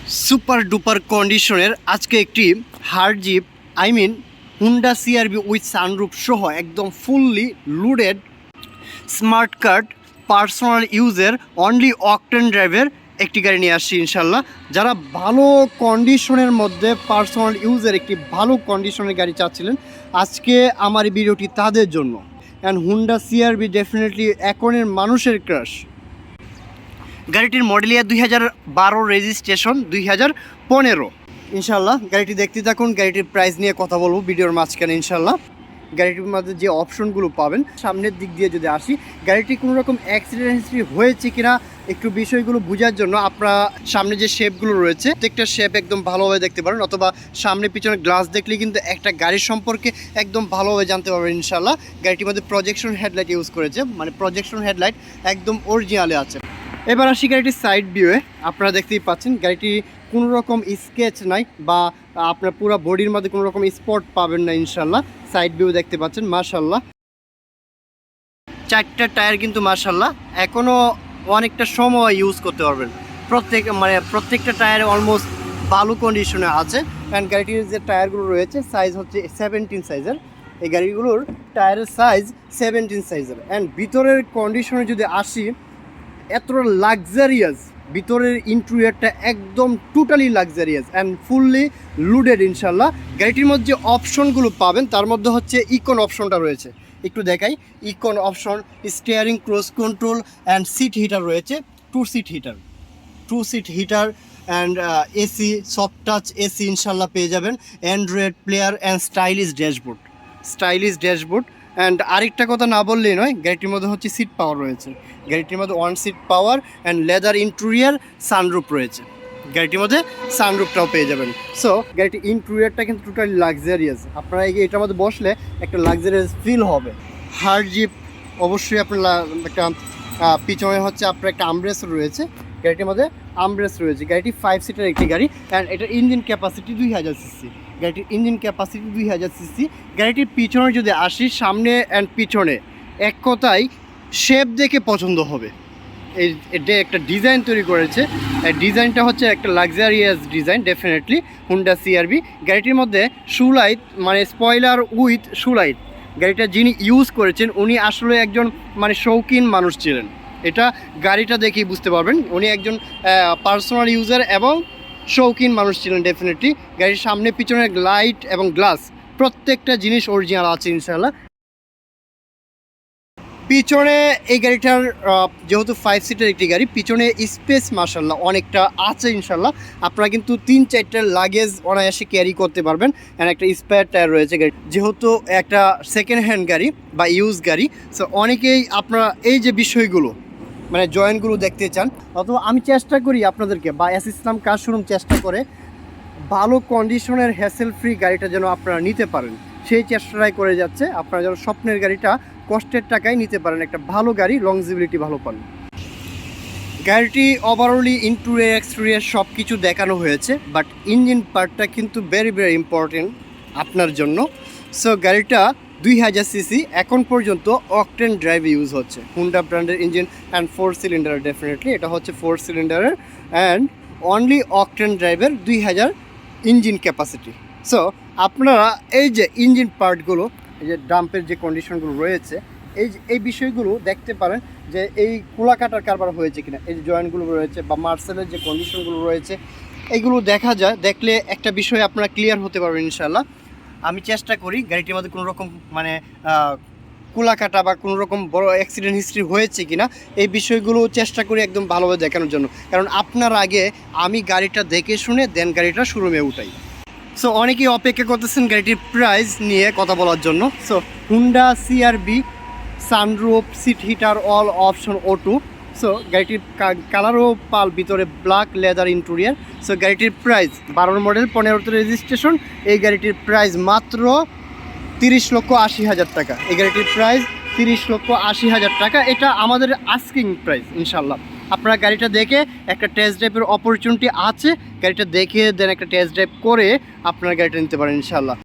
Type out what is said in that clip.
Super duper কন্ডিশনের আজকে একটি hard zip Honda CRB with sunroof সহ একদম fully loaded smart card personal ইউজের অনলি অকটেন ড্রাইভের একটি গাড়ি নিয়ে আসছি ইনশাল্লাহ। যারা ভালো কন্ডিশনের মধ্যে পার্সোনাল ইউজের একটি ভালো কন্ডিশনের গাড়ি চাচ্ছিলেন, আজকে আমার এই ভিডিওটি তাদের জন্য। অ্যান্ড হুন্ডা সিআরবি ডেফিনেটলি এখনের মানুষের ক্রাশ। গাড়িটির মডেল ইয়ার 2012, রেজিস্ট্রেশন 2015। ইনশাল্লাহ গাড়িটি দেখতে থাকুন। গাড়িটির প্রাইস নিয়ে কথা বলবো ভিডিওর মাঝখানে ইনশাল্লাহ। গাড়িটির মধ্যে যে অপশনগুলো পাবেন, সামনের দিক দিয়ে যদি আসি, গাড়িটি কোনো রকম অ্যাক্সিডেন্ট হিস্ট্রি হয়েছে কিনা একটু বিষয়গুলো বোঝার জন্য আপনারা সামনে যে শেপগুলো রয়েছে প্রত্যেকটা শেপ একদম ভালোভাবে দেখতে পারেন, অথবা সামনে পিছনে গ্লাস দেখলে কিন্তু একটা গাড়ির সম্পর্কে একদম ভালোভাবে জানতে পারবেন ইনশাল্লাহ। গাড়িটির মধ্যে প্রজেকশন হেডলাইট ইউজ করেছে, মানে প্রজেকশন হেডলাইট একদম অরিজিনালে আছে। এবার আসি গাড়িটির সাইড ভিউয়ে। আপনারা দেখতেই পাচ্ছেন গাড়িটি কোনো রকম স্কেচ নাই বা আপনার পুরো বডির মধ্যে কোনো রকম স্পট পাবেন না ইনশাল্লাহ। সাইড ভিউ দেখতে পাচ্ছেন মাশাল্লাহ। চারটা টায়ার কিন্তু মাশাল্লাহ এখনও অনেকটা সময় ইউজ করতে পারবেন। প্রত্যেকটা টায়ারে অলমোস্ট ভালো কন্ডিশনে আছে। অ্যান্ড গাড়িটির যে টায়ারগুলো রয়েছে সাইজ হচ্ছে 17 সাইজের। এই গাড়িগুলোর টায়ারের সাইজ 17 সাইজের। অ্যান্ড ভিতরের কন্ডিশনে যদি আসি, এত লাক্সারিয়াস ভিতরের ইন্টেরিয়রটা একদম totally luxurious and fully loaded ইনশাল্লাহ। গাড়িটির মধ্যে যে অপশনগুলো পাবেন তার মধ্যে হচ্ছে ইকন অপশনটা রয়েছে, একটু দেখাই। Icon option, steering, cruise control and seat heater রয়েছে। Two seat heater and AC, soft touch AC ইনশাল্লাহ পেয়ে যাবেন। Android player and stylish dashboard. And আরেকটা কথা না বললেই নয়, গাড়িটির মধ্যে হচ্ছে সিট পাওয়ার রয়েছে। গাড়িটির মধ্যে 1 seat power and leather interior, sunroof রয়েছে। গাড়িটির মধ্যে সানরুফটাও পেয়ে যাবেন। সো গাড়িটির ইন্টেরিয়রটা কিন্তু টোটালি লাক্সারিয়াস। আপনারা এটার মধ্যে বসলে একটা লাক্সারিয়াস ফিল হবে। হার্ড জিপ অবশ্যই আপনার একটা পিছনে হচ্ছে আপনার একটা আমব্রেস রয়েছে। গাড়িটির মধ্যে আমব্রেস রয়েছে। গাড়িটি 5 সিটার একটি গাড়ি অ্যান্ড এটার ইঞ্জিন ক্যাপাসিটি 2000 সিসি। গাড়িটির ইঞ্জিন ক্যাপাসিটি 2000 সিসি। গাড়িটির পিছনে যদি আসি, সামনে অ্যান্ড পিছনে এক কথায় শেপ দেখে পছন্দ হবে। এটা একটা ডিজাইন তৈরি করেছে। ডিজাইনটা হচ্ছে একটা luxurious design definitely Honda CRB. গাড়িটির মধ্যে শুলাইট, মানে স্পয়লার উইথ শুলাইট, গাড়িটা যিনি ইউজ করেছেন উনি আসলে একজন শৌখিন মানুষ ছিলেন। এটা গাড়িটা দেখেই বুঝতে পারবেন উনি একজন পার্সোনাল ইউজার এবং শৌখিন মানুষ ছিলেন ডেফিনেটলি। গাড়ির সামনে পিছনের লাইট এবং গ্লাস প্রত্যেকটা জিনিস অরিজিনাল আছে ইনশাল্লাহ। পিছনে এই গাড়িটার যেহেতু 5 সিটের একটি গাড়ি, পিছনে স্পেস মাশাল্লাহ অনেকটা আছে ইনশাল্লাহ। আপনারা কিন্তু 3-4টা লাগেজ অনায়াসে ক্যারি করতে পারবেন। অ্যান্ড একটা স্পেয়ার টায়ার রয়েছে গাড়ি, যেহেতু একটা সেকেন্ড হ্যান্ড গাড়ি বা ইউজ গাড়ি। সো অনেকেই আপনারা এই যে বিষয়গুলো জয়েন্টগুলো দেখতে চান, অথবা আমি চেষ্টা করি আপনাদেরকে বা এস ইসলাম কার শোরুম চেষ্টা করে ভালো কন্ডিশনের হ্যাসেল ফ্রি গাড়িটা যেন আপনারা নিতে পারেন, সেই চেষ্টাটাই করে যাচ্ছে। আপনারা যেন স্বপ্নের গাড়িটা কষ্টের টাকায় নিতে পারেন, একটা ভালো গাড়ি, লংজিবিলিটি ভালো পান। গাড়িটি ওভারঅলি ইন্টেরিয়র এক্সটেরিয়র সব কিছু দেখানো হয়েছে, বাট ইঞ্জিন পার্টটা কিন্তু ভেরি ইম্পর্টেন্ট আপনার জন্য। সো গাড়িটা 2000 সিসি, এখন পর্যন্ত অকটেন ড্রাইভ ইউজ হচ্ছে। হুন্ডা ব্র্যান্ডের ইঞ্জিন অ্যান্ড 4 সিলিন্ডার ডেফিনেটলি এটা হচ্ছে 4 সিলিন্ডারের অ্যান্ড অনলি অকটেন ড্রাইভের 2000 ইঞ্জিন ক্যাপাসিটি। সো আপনারা এই যে ইঞ্জিন পার্টগুলো, এই যে ডাম্পের যে কন্ডিশনগুলো রয়েছে, এই বিষয়গুলো দেখতে পারেন যে এই কুলা কাটার কারবার হয়েছে কিনা। এই যে জয়েন্টগুলো রয়েছে বা মার্সেলের যে কন্ডিশনগুলো রয়েছে, এইগুলো দেখা যায়। দেখলে একটা বিষয় আপনারা ক্লিয়ার হতে পারবেন ইনশাল্লাহ। আমি চেষ্টা করি গাড়িটির মধ্যে কোনো রকম কুলা কাটা বা কোনো রকম বড় অ্যাক্সিডেন্ট হিস্ট্রি হয়েছে কিনা এই বিষয়গুলো চেষ্টা করি একদম ভালোভাবে দেখানোর জন্য। কারণ আপনার আগে আমি গাড়িটা দেখে শুনে দেন গাড়িটা শোরুমে উঠাই। সো অনেকেই অপেক্ষা করতেছেন গাড়িটির প্রাইস নিয়ে কথা বলার জন্য। So Honda CRV, sunroof, seat heater, all option auto. So গাড়িটির কালারও পাল, ভিতরে ব্ল্যাক লেদার ইন্টেরিয়র। সো গাড়িটির প্রাইস 12 মডেল, 15তে রেজিস্ট্রেশন। এই গাড়িটির প্রাইস মাত্র 30,80,000 টাকা। এই গাড়িটির প্রাইস 30,80,000 টাকা। এটা আমাদের আস্কিং প্রাইস ইনশাল্লাহ। আপনারা গাড়িটা দেখে একটা টেস্ট ড্রাইভের অপরচুনিটি আছে, গাড়িটা দেখে দেন একটা টেস্ট ড্রাইভ করে আপনারা গাড়িটা নিতে পারেন ইনশাল্লাহ।